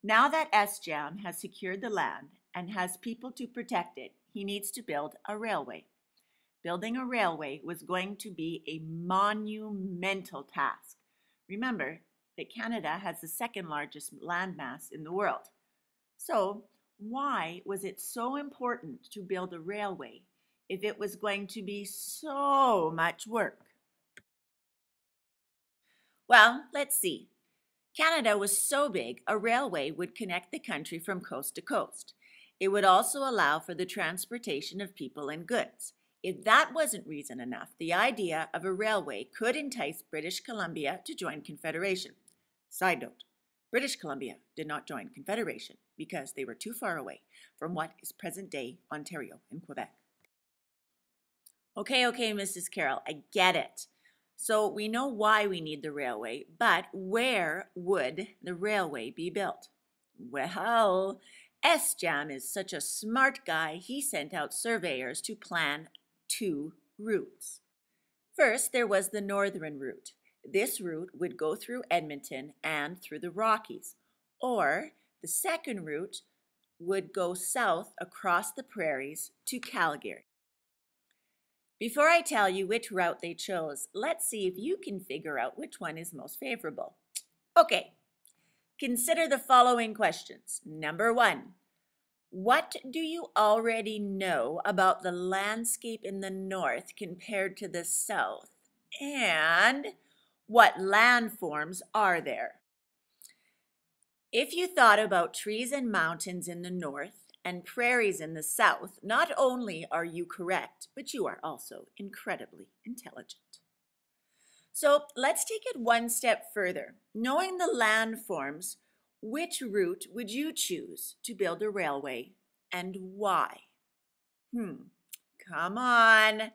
Now that SJAM has secured the land and has people to protect it, he needs to build a railway. Building a railway was going to be a monumental task. Remember that Canada has the second largest landmass in the world. So, why was it so important to build a railway if it was going to be so much work? Well, let's see. Canada was so big, a railway would connect the country from coast to coast. It would also allow for the transportation of people and goods. If that wasn't reason enough, the idea of a railway could entice British Columbia to join Confederation. Side note, British Columbia did not join Confederation because they were too far away from what is present-day Ontario and Quebec. Okay, Mrs. Carroll, I get it. So we know why we need the railway, but where would the railway be built? Well, SJAM is such a smart guy, he sent out surveyors to plan 2 routes. First, there was the northern route. This route would go through Edmonton and through the Rockies, or the second route would go south across the prairies to Calgary. Before I tell you which route they chose, let's see if you can figure out which one is most favorable. Okay, consider the following questions. Number 1, what do you already know about the landscape in the north compared to the south? And what landforms are there? If you thought about trees and mountains in the north and prairies in the south, not only are you correct, but you are also incredibly intelligent. So let's take it one step further. Knowing the landforms, which route would you choose to build a railway and why? Come on.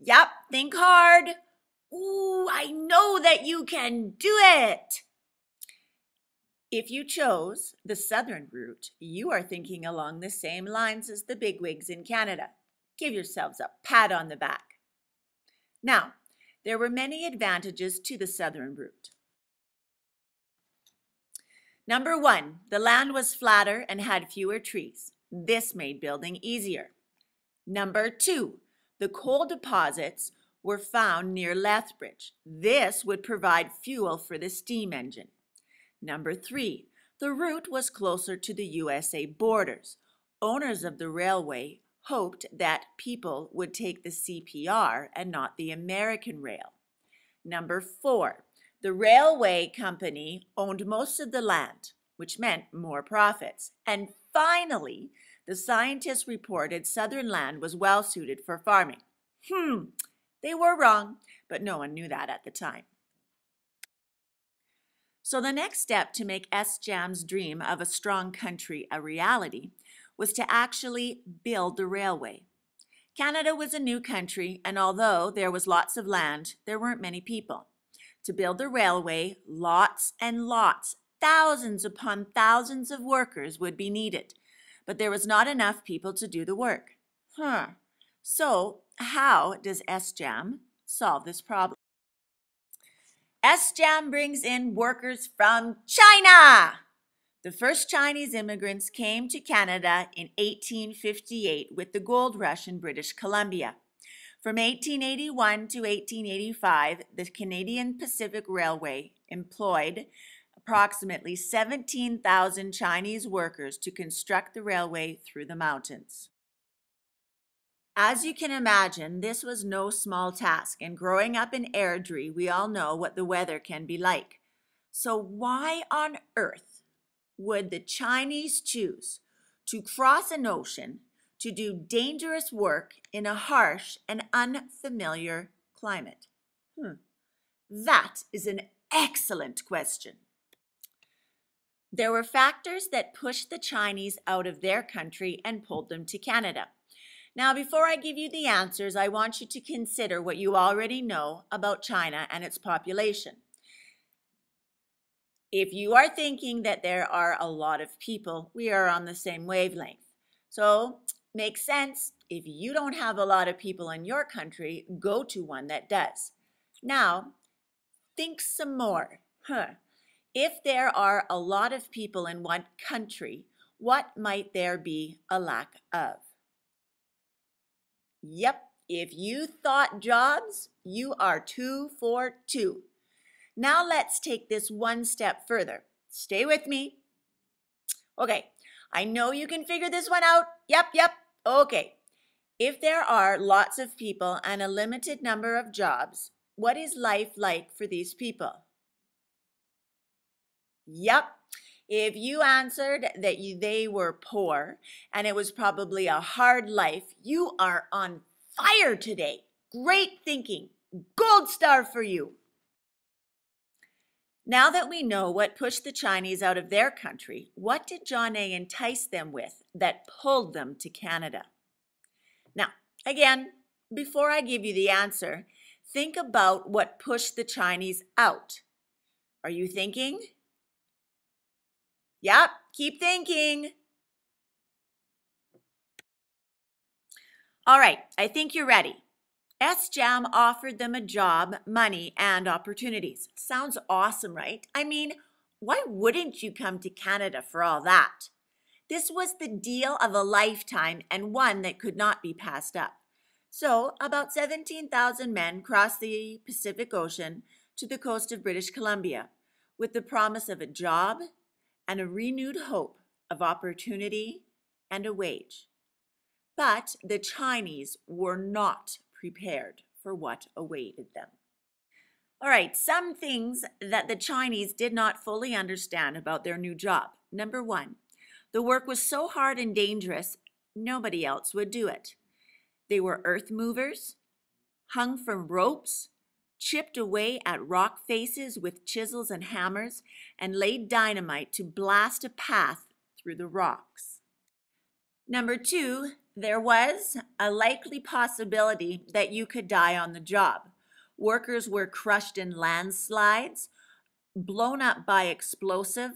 Yep, think hard. Ooh, I know that you can do it. If you chose the southern route, you are thinking along the same lines as the bigwigs in Canada. Give yourselves a pat on the back. Now, there were many advantages to the southern route. Number 1, the land was flatter and had fewer trees. This made building easier. Number 2, the coal deposits were found near Lethbridge. This would provide fuel for the steam engine. Number 3, the route was closer to the USA borders. Owners of the railway hoped that people would take the CPR and not the American rail. Number 4, the railway company owned most of the land, which meant more profits. And finally, the scientists reported southern land was well suited for farming. They were wrong, but no one knew that at the time. So the next step to make SJAM's dream of a strong country a reality was to actually build the railway. Canada was a new country, and although there was lots of land, there weren't many people. To build the railway, lots and lots, thousands upon thousands of workers would be needed, but there was not enough people to do the work. So how does SJAM solve this problem? SJAM brings in workers from China. The first Chinese immigrants came to Canada in 1858 with the gold rush in British Columbia. From 1881 to 1885, the Canadian Pacific Railway employed approximately 17,000 Chinese workers to construct the railway through the mountains. As you can imagine, this was no small task, and growing up in Airdrie, we all know what the weather can be like. So why on earth would the Chinese choose to cross an ocean to do dangerous work in a harsh and unfamiliar climate? That is an excellent question. There were factors that pushed the Chinese out of their country and pulled them to Canada. Now, before I give you the answers, I want you to consider what you already know about China and its population. If you are thinking that there are a lot of people, we are on the same wavelength. So, makes sense. If you don't have a lot of people in your country, go to one that does. Now, think some more. If there are a lot of people in one country, what might there be a lack of? Yep, if you thought jobs, you are 2 for 2. Now let's take this one step further. Stay with me. Okay, I know you can figure this one out. Yep. Okay. If there are lots of people and a limited number of jobs, what is life like for these people? Yep. If you answered that they were poor and it was probably a hard life, you are on fire today. Great thinking. Gold star for you. Now that we know what pushed the Chinese out of their country, what did John A. entice them with that pulled them to Canada? Now, again, before I give you the answer, think about what pushed the Chinese out. Are you thinking? Yep, keep thinking. All right, I think you're ready. SJAM offered them a job, money, and opportunities. Sounds awesome, right? I mean, why wouldn't you come to Canada for all that? This was the deal of a lifetime and one that could not be passed up. So, about 17,000 men crossed the Pacific Ocean to the coast of British Columbia with the promise of a job and a renewed hope of opportunity and a wage. But the Chinese were not prepared for what awaited them. All right, some things that the Chinese did not fully understand about their new job. Number one, the work was so hard and dangerous, nobody else would do it. They were earth movers, hung from ropes, chipped away at rock faces with chisels and hammers, and laid dynamite to blast a path through the rocks. Number two, there was a likely possibility that you could die on the job. Workers were crushed in landslides, blown up by explosive,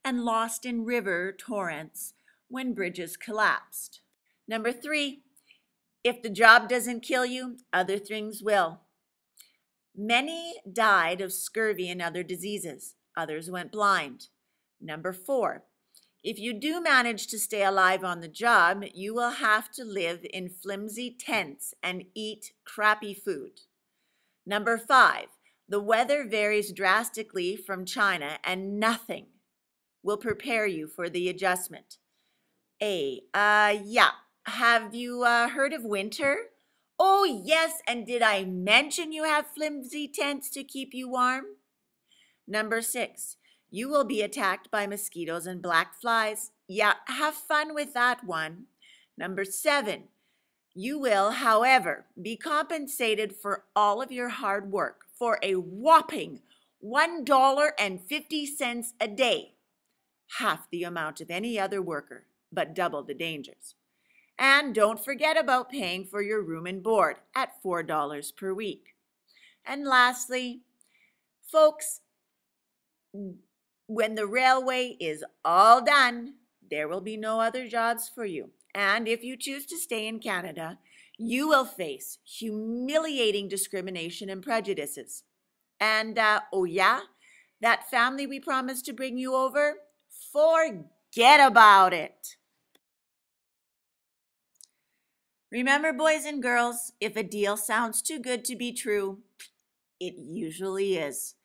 and lost in river torrents when bridges collapsed. Number three, if the job doesn't kill you, other things will. Many died of scurvy and other diseases. Others went blind. Number four, if you do manage to stay alive on the job, you will have to live in flimsy tents and eat crappy food. Number five, the weather varies drastically from China and nothing will prepare you for the adjustment. Yeah. Have you heard of winter? Oh, yes, and did I mention you have flimsy tents to keep you warm? Number six, you will be attacked by mosquitoes and black flies. Yeah, have fun with that one. Number seven, you will, however, be compensated for all of your hard work for a whopping $1.50 a day, half the amount of any other worker, but double the dangers. And don't forget about paying for your room and board at $4 per week. And lastly, folks, when the railway is all done, there will be no other jobs for you. And if you choose to stay in Canada, you will face humiliating discrimination and prejudices. And, oh yeah, that family we promised to bring you over, forget about it. Remember, boys and girls, if a deal sounds too good to be true, it usually is.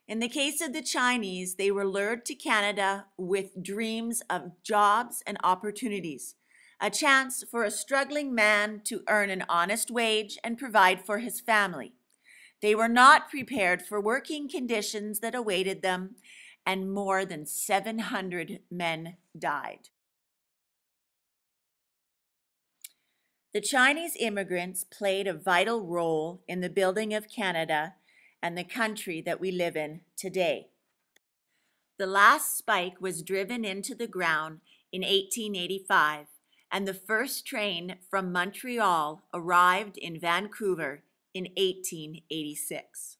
In the case of the Chinese, they were lured to Canada with dreams of jobs and opportunities, a chance for a struggling man to earn an honest wage and provide for his family. They were not prepared for working conditions that awaited them, and more than 700 men died. The Chinese immigrants played a vital role in the building of Canada and the country that we live in today. The last spike was driven into the ground in 1885, and the first train from Montreal arrived in Vancouver in 1886.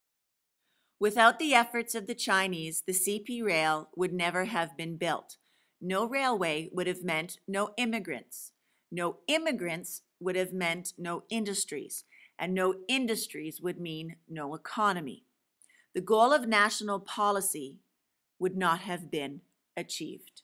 Without the efforts of the Chinese, the CP rail would never have been built. No railway would have meant no immigrants. No immigrants would have meant no industries, and no industries would mean no economy. The goal of national policy would not have been achieved.